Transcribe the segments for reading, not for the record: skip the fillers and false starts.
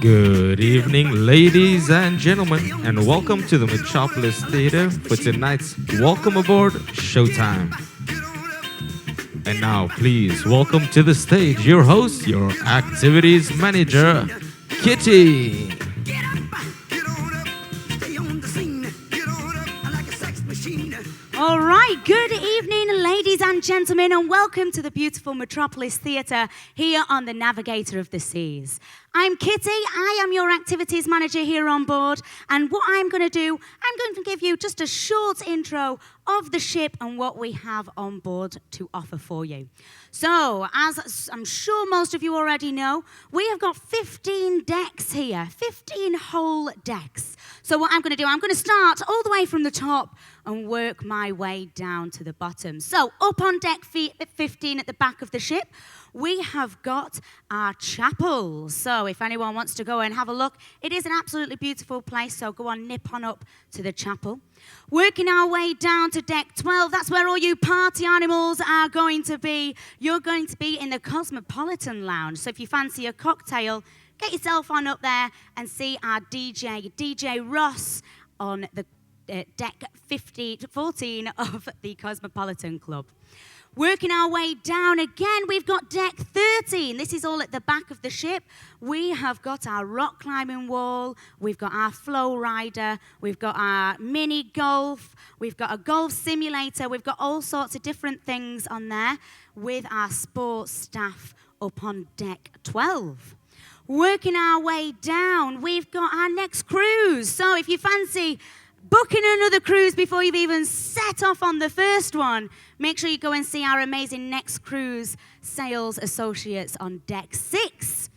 Good evening, ladies and gentlemen, and welcome to the Metropolis Theater for tonight's Welcome Aboard Showtime. And now, please welcome to the stage your host, your activities manager, Kitty. All right, good evening, ladies and gentlemen, and welcome to the beautiful Metropolis Theatre here on the Navigator of the Seas. I'm Kitty, I am your activities manager here on board, and what I'm going to do, I'm going to give you just a short intro of the ship and what we have on board to offer for you. So, as I'm sure most of you already know, we have got 15 decks here, 15 whole decks. So what I'm going to do, I'm going to start all the way from the top and work my way down to the bottom. So up on deck 15 at the back of the ship, we have got our chapel. So if anyone wants to go and have a look, it is an absolutely beautiful place, so go on, nip on up to the chapel. Working our way down to deck 12, that's where all you party animals are going to be. You're going to be in the Cosmopolitan Lounge. So if you fancy a cocktail, get yourself on up there and see our DJ Ross on the deck 14 of the Cosmopolitan Club. Working our way down again, we've got deck 13. This is all at the back of the ship. We have got our rock climbing wall, we've got our flow rider, we've got our mini golf, we've got a golf simulator, we've got all sorts of different things on there with our sports staff up on deck 12. Working our way down, we've got our next cruise. So if you fancy booking another cruise before you've even set off on the first one, make sure you go and see our amazing Next Cruise sales associates on deck 6.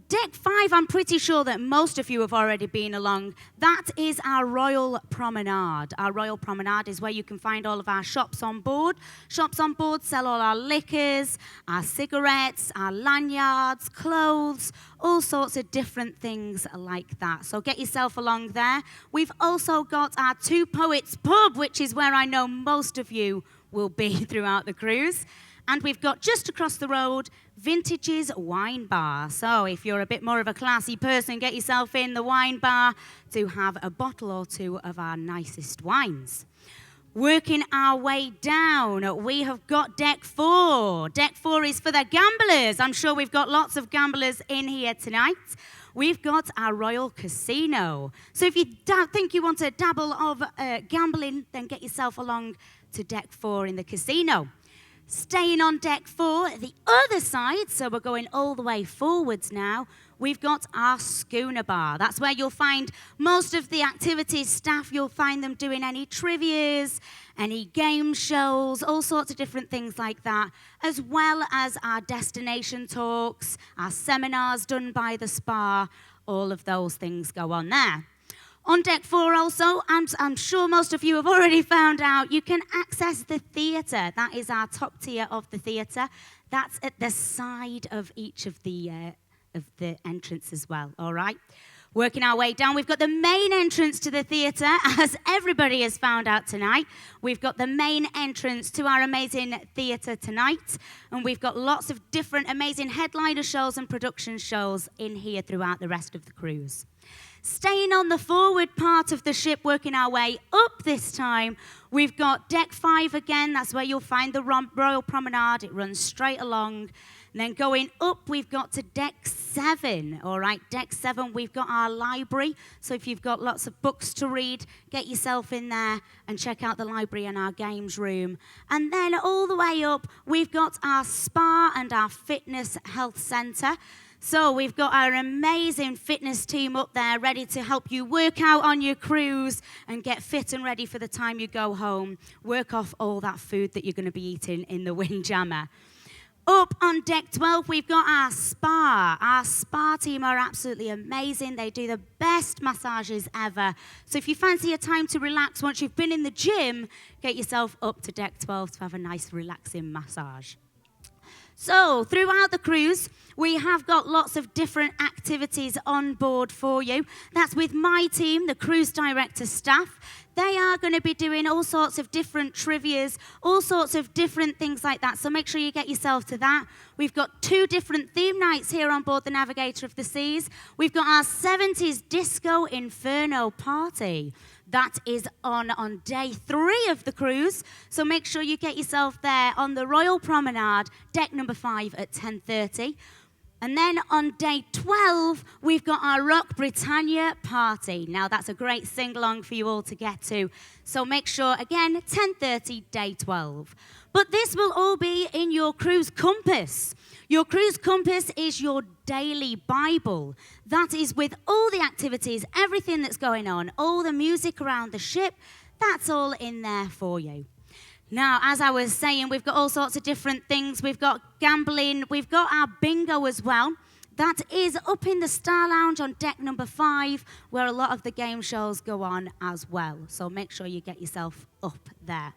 Deck 5, I'm pretty sure that most of you have already been along. That is our Royal Promenade. Our Royal Promenade is where you can find all of our shops on board. Shops on board sell all our liquors, our cigarettes, our lanyards, clothes, all sorts of different things like that. So get yourself along there. We've also got our Two Poets pub, which is where I know most of you will be throughout the cruise. And we've got just across the road, Vintage's Wine Bar. So if you're a bit more of a classy person, get yourself in the wine bar to have a bottle or two of our nicest wines. Working our way down, we have got deck 4. Deck 4 is for the gamblers. I'm sure we've got lots of gamblers in here tonight. We've got our Royal Casino. So if you think you want to dabble of gambling, then get yourself along to deck 4 in the casino. Staying on deck 4, the other side, so we're going all the way forwards now, we've got our schooner bar. That's where you'll find most of the activities staff. You'll find them doing any trivias, any game shows, all sorts of different things like that, as well as our destination talks, our seminars done by the spa, all of those things go on there. On deck 4 also, I'm sure most of you have already found out, you can access the theatre. That is our top tier of the theatre. That's at the side of each of the entrance as well, all right? Working our way down, we've got the main entrance to the theatre, as everybody has found out tonight. We've got the main entrance to our amazing theatre tonight, and we've got lots of different amazing headliner shows and production shows in here throughout the rest of the cruise. Staying on the forward part of the ship, working our way up this time, we've got deck 5 again. That's where you'll find the Royal Promenade. It runs straight along. And then going up, we've got to deck 7. All right, deck 7, we've got our library. So if you've got lots of books to read, get yourself in there and check out the library and our games room. And then all the way up, we've got our spa and our fitness health centre. So we've got our amazing fitness team up there ready to help you work out on your cruise and get fit and ready for the time you go home. Work off all that food that you're going to be eating in the Windjammer. Up on deck 12, we've got our spa. Our spa team are absolutely amazing. They do the best massages ever. So if you fancy a time to relax once you've been in the gym, get yourself up to deck 12 to have a nice relaxing massage. So throughout the cruise, We have got lots of different activities on board for you. That's with my team, the cruise director staff. They are going to be doing all sorts of different trivias, all sorts of different things like that. So make sure you get yourself to that. We've got 2 different theme nights here on board the Navigator of the Seas. We've got our 70s Disco Inferno party. That is on day 3 of the cruise. So make sure you get yourself there on the Royal Promenade, deck number 5 at 10:30. And then on day 12, we've got our Rock Britannia party. Now, that's a great sing-along for you all to get to. So make sure, again, 10:30, day 12. But this will all be in your cruise compass. Your cruise compass is your daily Bible. That is with all the activities, everything that's going on, all the music around the ship, that's all in there for you. Now, as I was saying, we've got all sorts of different things. We've got gambling. We've got our bingo as well. That is up in the Star Lounge on deck number 5, where a lot of the game shows go on as well. So make sure you get yourself up there.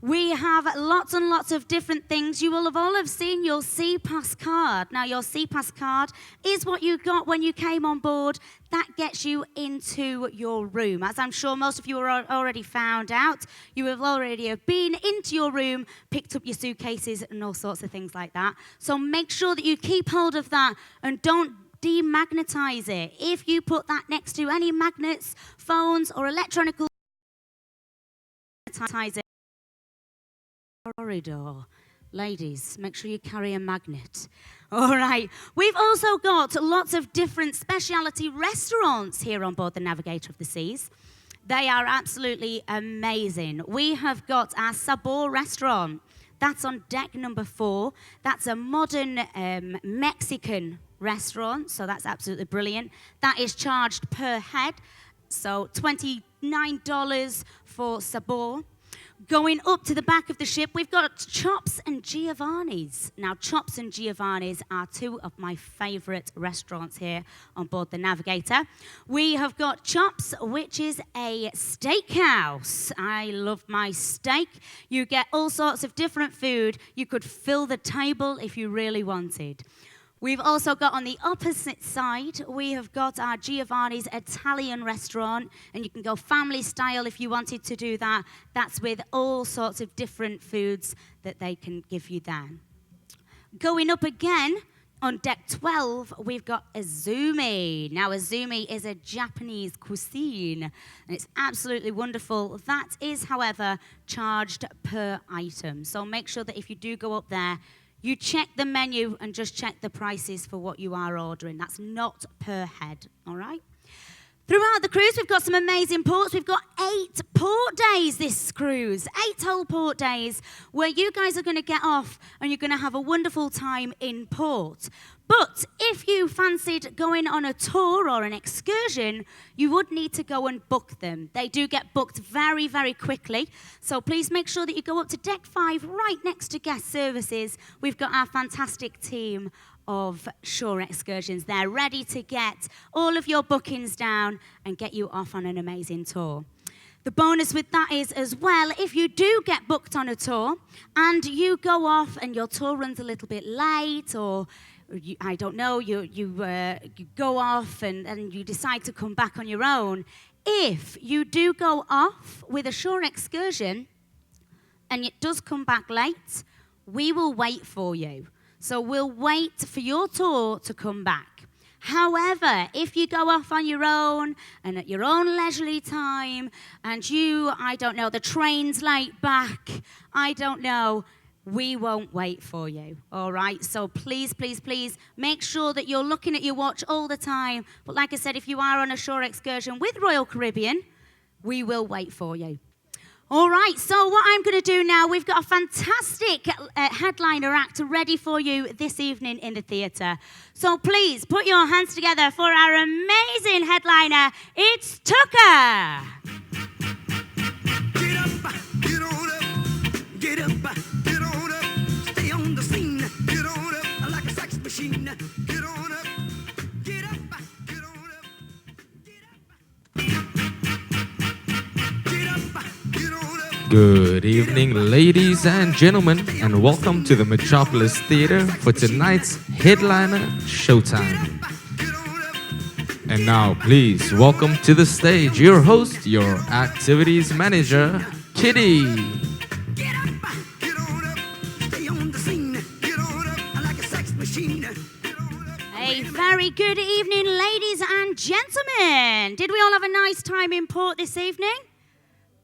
We have lots and lots of different things. You will have all have seen your C-Pass card. Now, your C-Pass card is what you got when you came on board. That gets you into your room. As I'm sure most of you are already found out, you have already have been into your room, picked up your suitcases and all sorts of things like that. So make sure that you keep hold of that and don't demagnetize it. If you put that next to any magnets, phones, or electronic magnetize it. Corridor. Ladies, make sure you carry a magnet. All right. We've also got lots of different specialty restaurants here on board the Navigator of the Seas. They are absolutely amazing. We have got our Sabor restaurant. That's on deck number 4. That's a modern Mexican restaurant, so that's absolutely brilliant. That is charged per head, so $29 for Sabor. Going up to the back of the ship, we've got Chops and Giovanni's. Now, Chops and Giovanni's are 2 of my favorite restaurants here on board the Navigator. We have got Chops, which is a steakhouse. I love my steak. You get all sorts of different food. You could fill the table if you really wanted. We've also got on the opposite side, we have got our Giovanni's Italian restaurant, and you can go family style if you wanted to do that. That's with all sorts of different foods that they can give you there. Going up again, on deck 12, we've got Azumi. Now, Azumi is a Japanese cuisine, and it's absolutely wonderful. That is, however, charged per item. So make sure that if you do go up there, you check the menu and just check the prices for what you are ordering. That's not per head, all right? Throughout the cruise, we've got some amazing ports. We've got 8 port days this cruise, 8 whole port days where you guys are going to get off and you're going to have a wonderful time in port. But if you fancied going on a tour or an excursion, you would need to go and book them. They do get booked very, very quickly. So please make sure that you go up to deck 5 right next to guest services. We've got our fantastic team of shore excursions there, ready to get all of your bookings down and get you off on an amazing tour. The bonus with that is as well, if you do get booked on a tour and you go off and your tour runs a little bit late, or I don't know, you go off and you decide to come back on your own, if you do go off with a shore excursion and it does come back late, we will wait for you. So we'll wait for your tour to come back. However, if you go off on your own and at your own leisurely time and I don't know, the train's late back, I don't know, we won't wait for you, all right? So please, please, please make sure that you're looking at your watch all the time. But like I said, if you are on a shore excursion with Royal Caribbean, we will wait for you. All right, so what I'm going to do now, we've got a fantastic headliner act ready for you this evening in the theatre. So please put your hands together for our amazing headliner. It's Tucker. Get up, get on up, get up, get on up, stay on the scene, get on up, like a sex machine, get on up, get up, get on up, get up. Get up, get on up, Good evening, ladies and gentlemen, and welcome to the Metropolis Theater for tonight's headliner, Showtime. And now, please welcome to the stage your host, your activities manager, Kitty. Get up, get on up, stay on the scene. Get on up, like a sex machine. A very good evening, ladies and gentlemen. Did we all have a nice time in port this evening?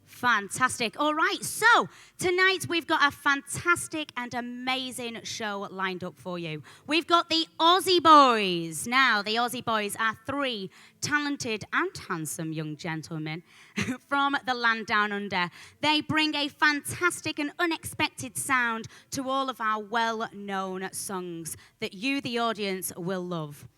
Fantastic. All right, so tonight we've got a fantastic and amazing show lined up for you. We've got the Aussie Boys. Now, the Aussie Boys are three talented and handsome young gentlemen from the land down under. They bring a fantastic and unexpected sound to all of our well-known songs that you, the audience, will love.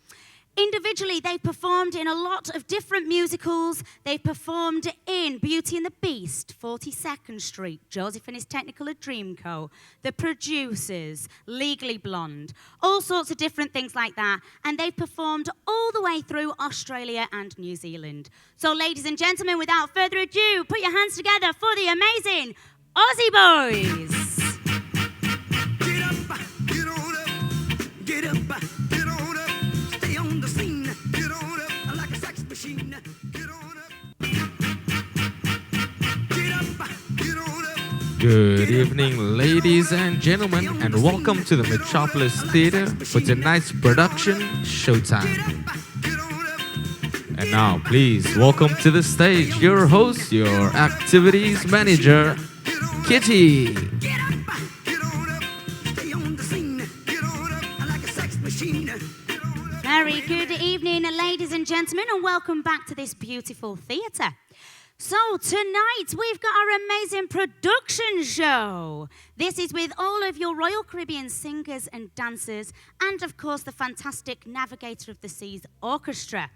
Individually, they performed in a lot of different musicals. They performed in Beauty and the Beast, 42nd Street, Joseph and His Technicolor Dreamcoat, The Producers, Legally Blonde, all sorts of different things like that. And they've performed all the way through Australia and New Zealand. So, ladies and gentlemen, without further ado, put your hands together for the amazing Aussie Boys. Get up, get on up, get up, get on up, stay on the scene. Get on up, like a sex machine. Get on up. Get up, get on up. Good evening, ladies and gentlemen, and welcome to the Metropolis Theater for tonight's production, Showtime. And now, please welcome to the stage your host, your activities manager, Kitty. Get up, get on up, stay on the scene. Get on up, like a sex machine. Very good evening, ladies and gentlemen, and welcome back to this beautiful theatre. So tonight we've got our amazing production show. This is with all of your Royal Caribbean singers and dancers, and of course the fantastic Navigator of the Seas Orchestra.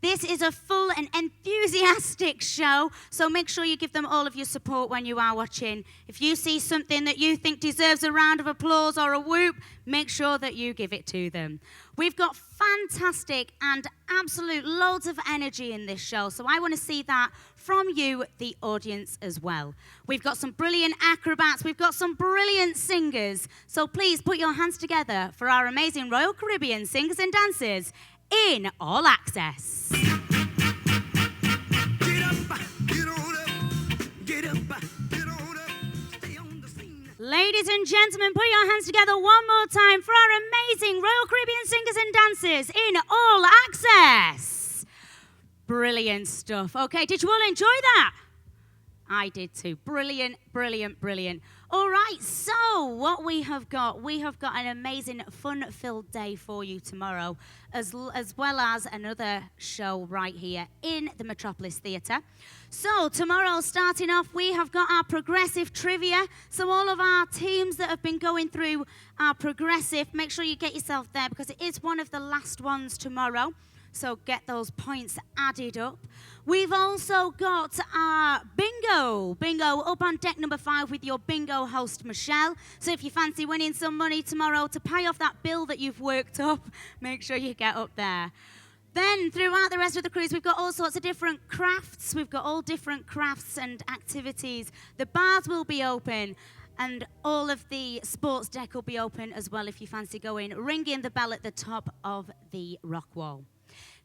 This is a full and enthusiastic show, so make sure you give them all of your support when you are watching. If you see something that you think deserves a round of applause or a whoop, make sure that you give it to them. We've got fantastic and absolute loads of energy in this show, so I want to see that from you, the audience, as well. We've got some brilliant acrobats, we've got some brilliant singers, so please put your hands together for our amazing Royal Caribbean singers and dancers in All Access. Get up, get on up, get up, get on up, stay on the scene. Ladies and gentlemen, put your hands together one more time for our amazing Royal Caribbean singers and dancers in All Access. Brilliant stuff. Okay, did you all enjoy that? I did too. Brilliant, brilliant, brilliant. All right, so what we have got an amazing fun-filled day for you tomorrow, as well as another show right here in the Metropolis Theatre. So tomorrow, starting off, we have got our progressive trivia. So all of our teams that have been going through our progressive, make sure you get yourself there because it is one of the last ones tomorrow. So get those points added up. We've also got our bingo up on deck number 5 with your bingo host, Michelle. So if you fancy winning some money tomorrow to pay off that bill that you've worked up, make sure you get up there. Then throughout the rest of the cruise, we've got all sorts of different crafts. We've got all different crafts and activities. The bars will be open. And all of the sports deck will be open as well if you fancy going, ringing the bell at the top of the rock wall.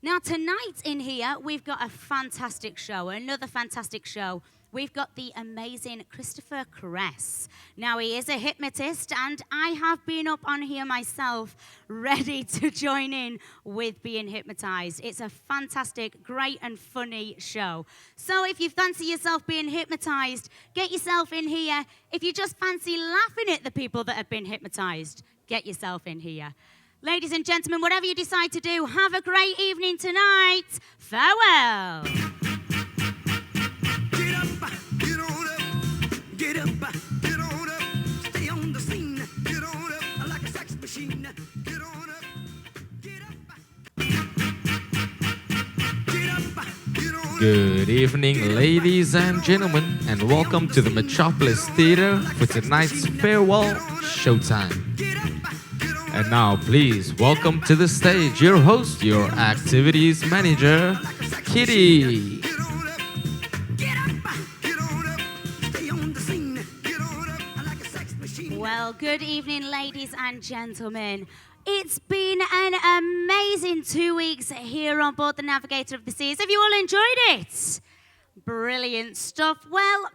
Now, tonight in here, we've got a fantastic show, another fantastic show. We've got the amazing Christopher Cress. Now, he is a hypnotist, and I have been up on here myself, ready to join in with being hypnotized. It's a fantastic, great, and funny show. So if you fancy yourself being hypnotized, get yourself in here. If you just fancy laughing at the people that have been hypnotized, get yourself in here. Ladies and gentlemen, whatever you decide to do, have a great evening tonight. Farewell. Get up, get on up, get up, get on up, stay on the scene. Get on up, like a sex machine. Get on up, get up. Get up, get on up. Good evening, ladies and gentlemen, and welcome to the Metropolis Theater for tonight's farewell Showtime. Get up, get on And now, please welcome to the stage your host, your activities manager, Kitty. Get on up, get on up, stay on the scene. Good evening, ladies and gentlemen. It's been an amazing 2 weeks here on board the Navigator of the Seas. Have you all enjoyed it? Brilliant stuff. Well,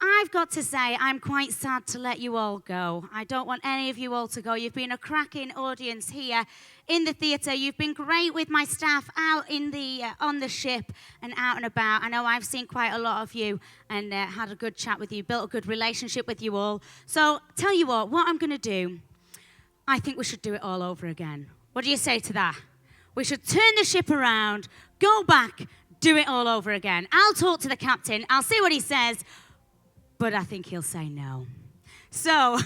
I've got to say, I'm quite sad to let you all go. I don't want any of you all to go. You've been a cracking audience here in the theatre. You've been great with my staff out in the on the ship and out and about. I know I've seen quite a lot of you and had a good chat with you, built a good relationship with you all. So, tell you what I'm going to do, I think we should do it all over again. What do you say to that? We should turn the ship around, go back, do it all over again. I'll talk to the captain. I'll see what he says. But I think he'll say no. So,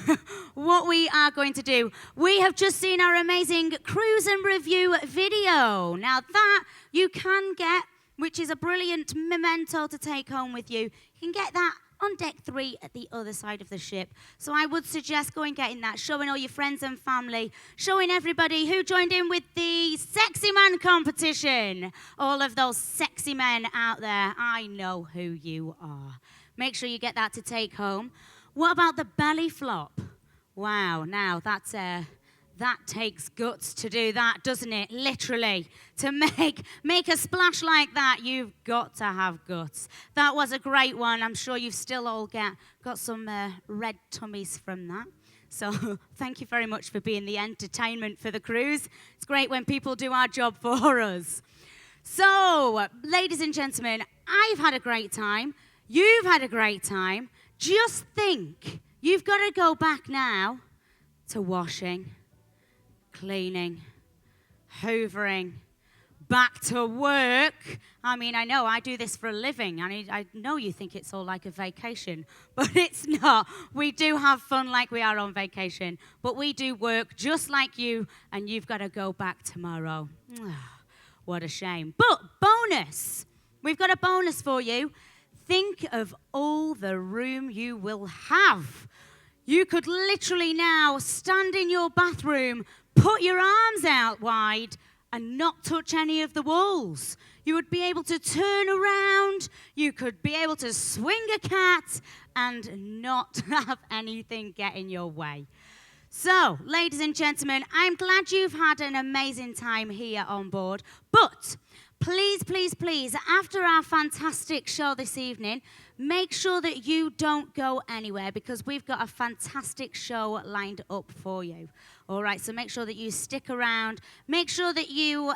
what we are going to do, we have just seen our amazing cruise and review video. Now that you can get, which is a brilliant memento to take home with you. You can get that on deck 3 at the other side of the ship. So I would suggest going getting that, showing all your friends and family, showing everybody who joined in with the sexy man competition. All of those sexy men out there, I know who you are. Make sure you get that to take home. What about the belly flop? Wow, now that takes guts to do that, doesn't it? Literally, to make a splash like that, you've got to have guts. That was a great one. I'm sure you've still all got some red tummies from that. So thank you very much for being the entertainment for the cruise. It's great when people do our job for us. So, ladies and gentlemen, I've had a great time. You've had a great time. Just think, you've got to go back now to washing, cleaning, hoovering, back to work. I mean, I know I do this for a living. I know you think it's all like a vacation, but it's not. We do have fun like we are on vacation, but we do work just like you, and you've got to go back tomorrow. What a shame. But bonus, we've got a bonus for you. Think of all the room you will have. You could literally now stand in your bathroom, put your arms out wide, and not touch any of the walls. You would be able to turn around. You could be able to swing a cat and not have anything get in your way. So, ladies and gentlemen, I'm glad you've had an amazing time here on board. But please, please, please, after our fantastic show this evening, make sure that you don't go anywhere because we've got a fantastic show lined up for you. All right, so make sure that you stick around. Make sure that you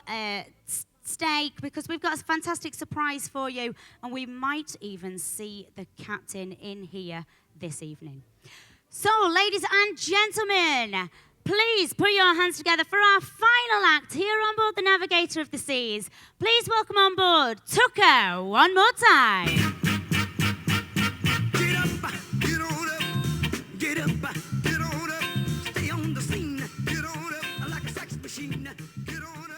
stay because we've got a fantastic surprise for you, and we might even see the captain in here this evening. So, ladies and gentlemen, please put your hands together for our final act here on board the Navigator of the Seas. Please welcome on board Tucker one more time. Get up, get on up, get up, get on up, stay on the scene, get on up like a sex machine, get on up.